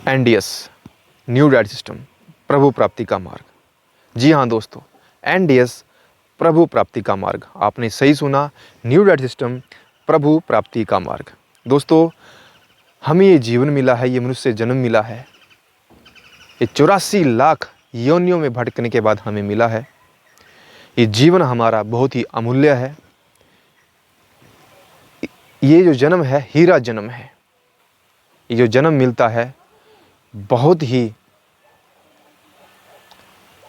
NDS new diet system प्रभु प्राप्ति का मार्ग। जी हाँ दोस्तों, एनडीएस प्रभु प्राप्ति का मार्ग, आपने सही सुना, न्यू डाइट सिस्टम प्रभु प्राप्ति का मार्ग। दोस्तों, हमें ये जीवन मिला है, ये मनुष्य जन्म मिला है, ये 84 लाख योनियों में भटकने के बाद हमें मिला है। ये जीवन हमारा बहुत ही अमूल्य है। ये जो जन्म है हीरा जन्म है। ये जो जन्म मिलता है बहुत ही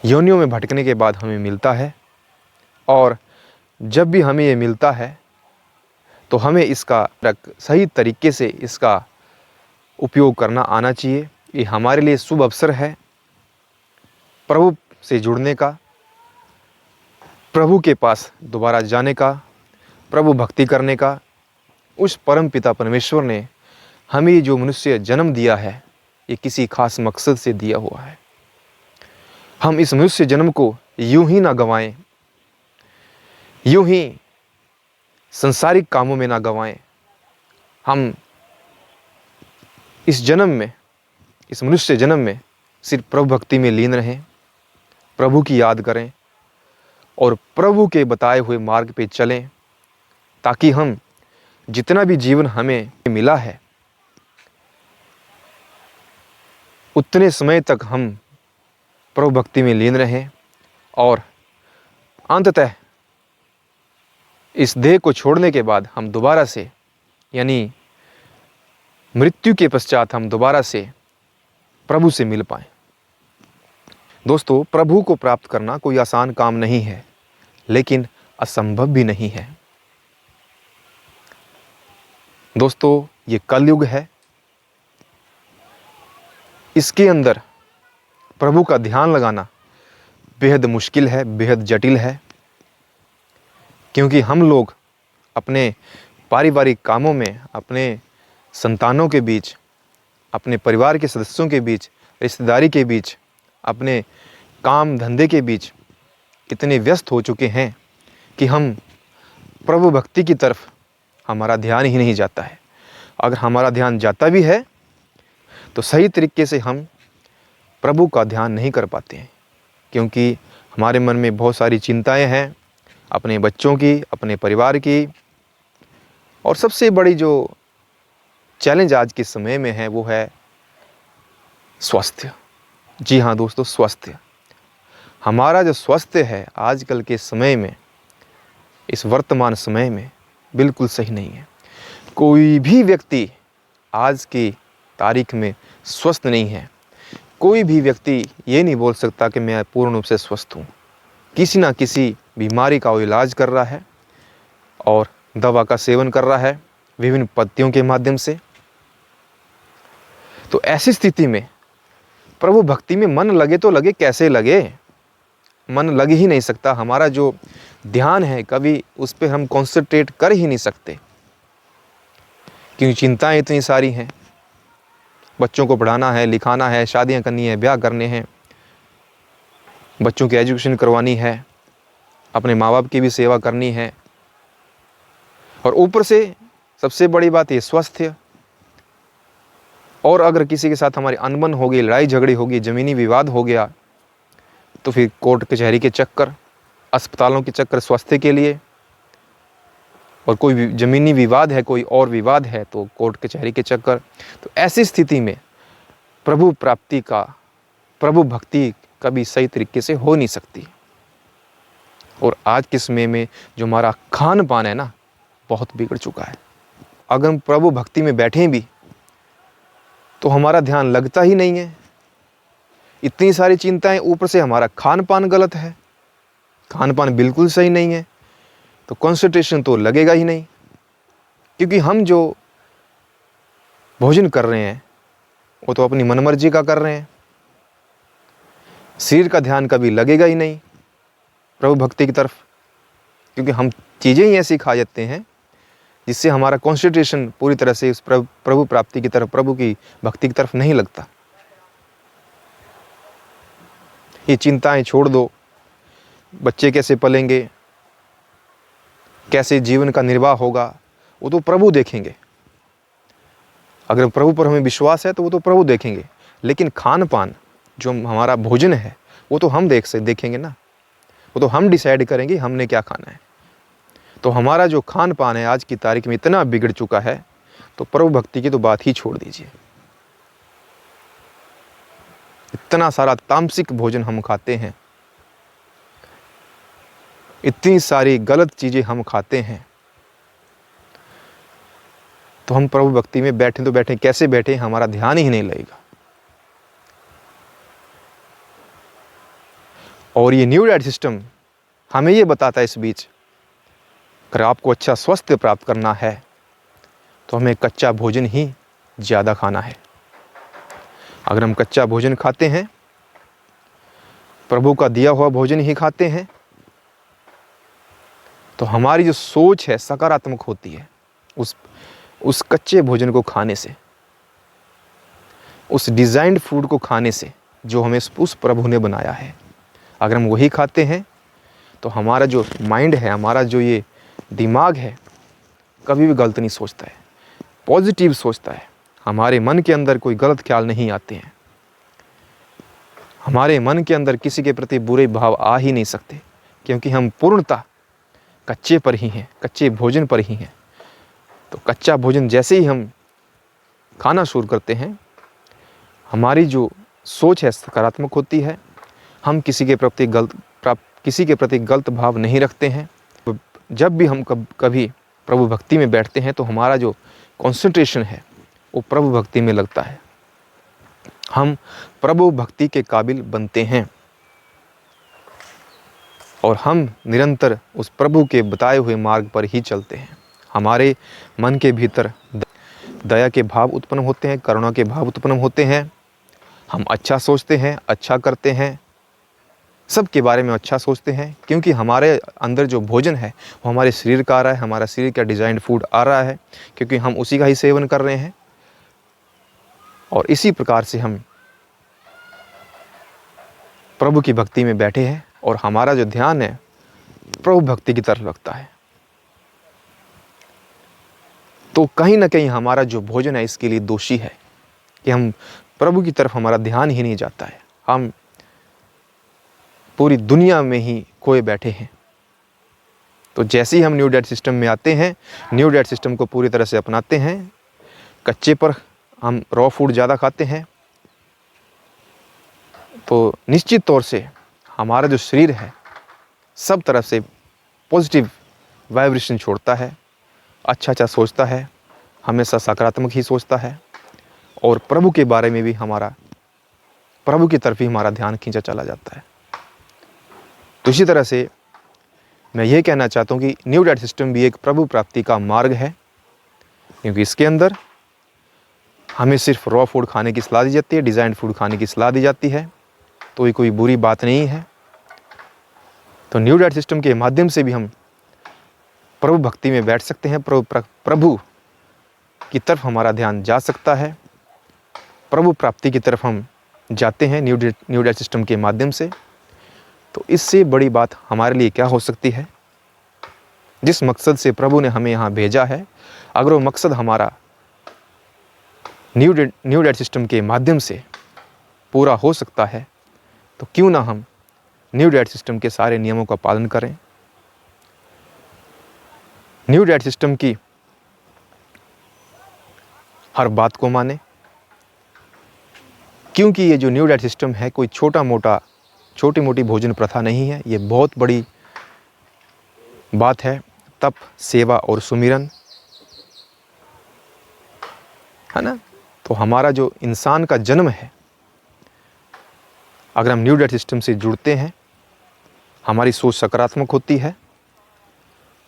योनियों में भटकने के बाद हमें मिलता है, और जब भी हमें ये मिलता है तो हमें इसका सही तरीके से इसका उपयोग करना आना चाहिए। ये हमारे लिए शुभ अवसर है प्रभु से जुड़ने का, प्रभु के पास दोबारा जाने का, प्रभु भक्ति करने का। उस परम पिता परमेश्वर ने हमें जो मनुष्य जन्म दिया है, ये किसी खास मकसद से दिया हुआ है। हम इस मनुष्य जन्म को यूं ही ना गंवाएं, यूं ही संसारिक कामों में ना गंवाएं। हम इस जन्म में, इस मनुष्य जन्म में सिर्फ प्रभु भक्ति में लीन रहें, प्रभु की याद करें और प्रभु के बताए हुए मार्ग पे चलें, ताकि हम जितना भी जीवन हमें मिला है उतने समय तक हम प्रभु भक्ति में लीन रहें, और अंततः इस देह को छोड़ने के बाद हम दोबारा से, यानी मृत्यु के पश्चात हम दोबारा से प्रभु से मिल पाएं। दोस्तों, प्रभु को प्राप्त करना कोई आसान काम नहीं है, लेकिन असंभव भी नहीं है। दोस्तों, ये कलयुग है। इसके अंदर प्रभु का ध्यान लगाना बेहद मुश्किल है, बेहद जटिल है, क्योंकि हम लोग अपने पारिवारिक कामों में, अपने संतानों के बीच, अपने परिवार के सदस्यों के बीच, रिश्तेदारी के बीच, अपने काम धंधे के बीच इतने व्यस्त हो चुके हैं कि हम प्रभु भक्ति की तरफ हमारा ध्यान ही नहीं जाता है। अगर हमारा ध्यान जाता भी है तो सही तरीके से हम प्रभु का ध्यान नहीं कर पाते हैं, क्योंकि हमारे मन में बहुत सारी चिंताएं हैं, अपने बच्चों की, अपने परिवार की, और सबसे बड़ी जो चैलेंज आज के समय में है वो है स्वास्थ्य। जी हाँ दोस्तों, स्वास्थ्य। हमारा जो स्वास्थ्य है आजकल के समय में, इस वर्तमान समय में बिल्कुल सही नहीं है। कोई भी व्यक्ति आज की तारीख में स्वस्थ नहीं है। कोई भी व्यक्ति ये नहीं बोल सकता कि मैं पूर्ण रूप से स्वस्थ हूँ। किसी ना किसी बीमारी का वो इलाज कर रहा है और दवा का सेवन कर रहा है विभिन्न पद्धतियों के माध्यम से। तो ऐसी स्थिति में प्रभु भक्ति में मन लगे तो लगे, कैसे लगे? मन लग ही नहीं सकता। हमारा जो ध्यान है कभी उस पर हम कॉन्सेंट्रेट कर ही नहीं सकते, क्योंकि चिंताएं इतनी सारी हैं। बच्चों को पढ़ाना है, लिखाना है, शादियां करनी है, ब्याह करने हैं, बच्चों की एजुकेशन करवानी है, अपने माँ बाप की भी सेवा करनी है, और ऊपर से सबसे बड़ी बात ये स्वास्थ्य। और अगर किसी के साथ हमारी अनबन हो गई, लड़ाई झगड़ी होगी, ज़मीनी विवाद हो गया, तो फिर कोर्ट कचहरी के चक्कर, अस्पतालों के चक्कर स्वास्थ्य के लिए, और कोई ज़मीनी विवाद है, कोई और विवाद है तो कोर्ट कचहरी के चक्कर। तो ऐसी स्थिति में प्रभु प्राप्ति का, प्रभु भक्ति कभी सही तरीके से हो नहीं सकती। और आज के समय में जो हमारा खान पान है ना, बहुत बिगड़ चुका है। अगर हम प्रभु भक्ति में बैठें भी तो हमारा ध्यान लगता ही नहीं है। इतनी सारी चिंताएं, ऊपर से हमारा खान पान गलत है, खान पान बिल्कुल सही नहीं है, तो कंसंट्रेशन तो लगेगा ही नहीं। क्योंकि हम जो भोजन कर रहे हैं वो तो अपनी मनमर्जी का कर रहे हैं। शरीर का ध्यान कभी लगेगा ही नहीं प्रभु भक्ति की तरफ, क्योंकि हम चीज़ें ही ऐसी खा जाते हैं जिससे हमारा कंसंट्रेशन पूरी तरह से उस प्रभु प्राप्ति की तरफ, प्रभु की भक्ति की तरफ नहीं लगता। ये चिंताएं छोड़ दो। बच्चे कैसे पलेंगे, कैसे जीवन का निर्वाह होगा, वो तो प्रभु देखेंगे। अगर प्रभु पर हमें विश्वास है तो वो तो प्रभु देखेंगे। लेकिन खान पान जो हमारा भोजन है वो तो हम देखेंगे ना, वो तो हम डिसाइड करेंगे हमने क्या खाना है। तो हमारा जो खान पान है आज की तारीख में इतना बिगड़ चुका है, तो प्रभु भक्ति की तो बात ही छोड़ दीजिए। इतना सारा तामसिक भोजन हम खाते हैं, इतनी सारी गलत चीज़ें हम खाते हैं, तो हम प्रभु भक्ति में बैठे तो बैठे, कैसे बैठे हमारा ध्यान ही नहीं लगेगा। और ये न्यू डाइट सिस्टम हमें ये बताता है इस बीच, अगर आपको अच्छा स्वास्थ्य प्राप्त करना है तो हमें कच्चा भोजन ही ज़्यादा खाना है। अगर हम कच्चा भोजन खाते हैं, प्रभु का दिया हुआ भोजन ही खाते हैं, तो हमारी जो सोच है सकारात्मक होती है उस कच्चे भोजन को खाने से, उस डिज़ाइंड फूड को खाने से जो हमें उस प्रभु ने बनाया है। अगर हम वही खाते हैं तो हमारा जो माइंड है, हमारा जो ये दिमाग है, कभी भी गलत नहीं सोचता है, पॉजिटिव सोचता है। हमारे मन के अंदर कोई गलत ख्याल नहीं आते हैं, हमारे मन के अंदर किसी के प्रति बुरे भाव आ ही नहीं सकते, क्योंकि हम पूर्णतः कच्चे पर ही हैं, कच्चे भोजन पर ही हैं। तो कच्चा भोजन जैसे ही हम खाना शुरू करते हैं, हमारी जो सोच है सकारात्मक होती है, हम किसी के प्रति गलत भाव नहीं रखते हैं। जब भी हम कभी प्रभु भक्ति में बैठते हैं तो हमारा जो कंसंट्रेशन है वो प्रभु भक्ति में लगता है, हम प्रभु भक्ति के काबिल बनते हैं और हम निरंतर उस प्रभु के बताए हुए मार्ग पर ही चलते हैं। हमारे मन के भीतर दया के भाव उत्पन्न होते हैं, करुणा के भाव उत्पन्न होते हैं, हम अच्छा सोचते हैं, अच्छा करते हैं, सबके बारे में अच्छा सोचते हैं, क्योंकि हमारे अंदर जो भोजन है वो हमारे शरीर का आ रहा है, हमारा शरीर का डिज़ाइंड फूड आ रहा है, क्योंकि हम उसी का ही सेवन कर रहे हैं। और इसी प्रकार से हम प्रभु की भक्ति में बैठे हैं और हमारा जो ध्यान है प्रभु भक्ति की तरफ लगता है। तो कहीं ना कहीं हमारा जो भोजन है इसके लिए दोषी है कि हम प्रभु की तरफ हमारा ध्यान ही नहीं जाता है, हम पूरी दुनिया में ही खोए बैठे हैं। तो जैसे ही हम न्यू डाइट सिस्टम में आते हैं, न्यू डाइट सिस्टम को पूरी तरह से अपनाते हैं, कच्चे पर हम रॉ फूड ज़्यादा खाते हैं, तो निश्चित तौर से हमारा जो शरीर है सब तरफ से पॉजिटिव वाइब्रेशन छोड़ता है, अच्छा सोचता है, हमेशा सकारात्मक ही सोचता है, और प्रभु के बारे में भी प्रभु की तरफ ही हमारा ध्यान खींचा चला जाता है। तो इसी तरह से मैं ये कहना चाहता हूँ कि न्यू डाइट सिस्टम भी एक प्रभु प्राप्ति का मार्ग है, क्योंकि इसके अंदर हमें सिर्फ रॉ फूड खाने की सलाह दी जाती है, डिज़ाइंड फूड खाने की सलाह दी जाती है, तो ये कोई बुरी बात नहीं है। तो न्यू डाइट सिस्टम के माध्यम से भी हम प्रभु भक्ति में बैठ सकते हैं, प्रभु की तरफ हमारा ध्यान जा सकता है, प्रभु प्राप्ति की तरफ हम जाते हैं न्यू डाइट सिस्टम के माध्यम से। तो इससे बड़ी बात हमारे लिए क्या हो सकती है? जिस मकसद से प्रभु ने हमें यहाँ भेजा है, अगर वो मकसद हमारा न्यू डाइट सिस्टम के माध्यम से पूरा हो सकता है, तो क्यों ना हम न्यू डाइट सिस्टम के सारे नियमों का पालन करें, न्यू डाइट सिस्टम की हर बात को माने। क्योंकि ये जो न्यू डाइट सिस्टम है कोई छोटी मोटी भोजन प्रथा नहीं है, ये बहुत बड़ी बात है। तप, सेवा और सुमिरन है ना। तो हमारा जो इंसान का जन्म है, अगर हम न्यू डाइट सिस्टम से जुड़ते हैं, हमारी सोच सकारात्मक होती है,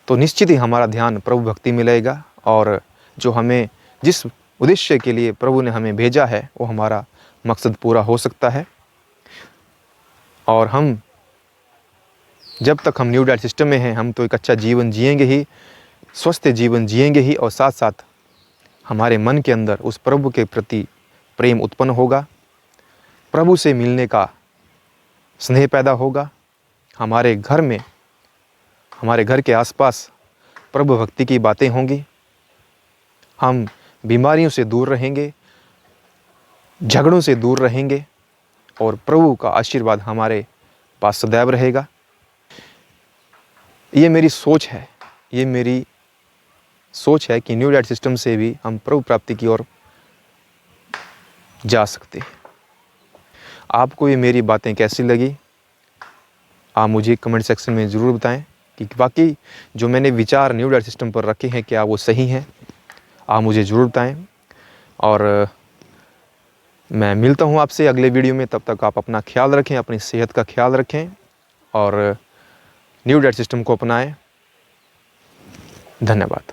तो निश्चित ही हमारा ध्यान प्रभु भक्ति में लगेगा, और जो हमें जिस उद्देश्य के लिए प्रभु ने हमें भेजा है वो हमारा मकसद पूरा हो सकता है। और हम जब तक हम न्यू डाइट सिस्टम में हैं, हम तो एक अच्छा जीवन जिएंगे ही, स्वस्थ जीवन जिएंगे ही, और साथ साथ हमारे मन के अंदर उस प्रभु के प्रति प्रेम उत्पन्न होगा, प्रभु से मिलने का स्नेह पैदा होगा, हमारे घर में, हमारे घर के आसपास प्रभु भक्ति की बातें होंगी, हम बीमारियों से दूर रहेंगे, झगड़ों से दूर रहेंगे और प्रभु का आशीर्वाद हमारे पास सदैव रहेगा। ये मेरी सोच है, ये मेरी सोच है कि न्यू डाइट सिस्टम से भी हम प्रभु प्राप्ति की ओर जा सकते हैं। आपको ये मेरी बातें कैसी लगी, आप मुझे कमेंट सेक्शन में ज़रूर बताएं कि वाकई जो मैंने विचार न्यू डाइट सिस्टम पर रखे हैं क्या वो सही हैं। आप मुझे ज़रूर बताएं और मैं मिलता हूँ आपसे अगले वीडियो में। तब तक आप अपना ख्याल रखें, अपनी सेहत का ख्याल रखें और न्यू डाइट सिस्टम को अपनाएं। धन्यवाद।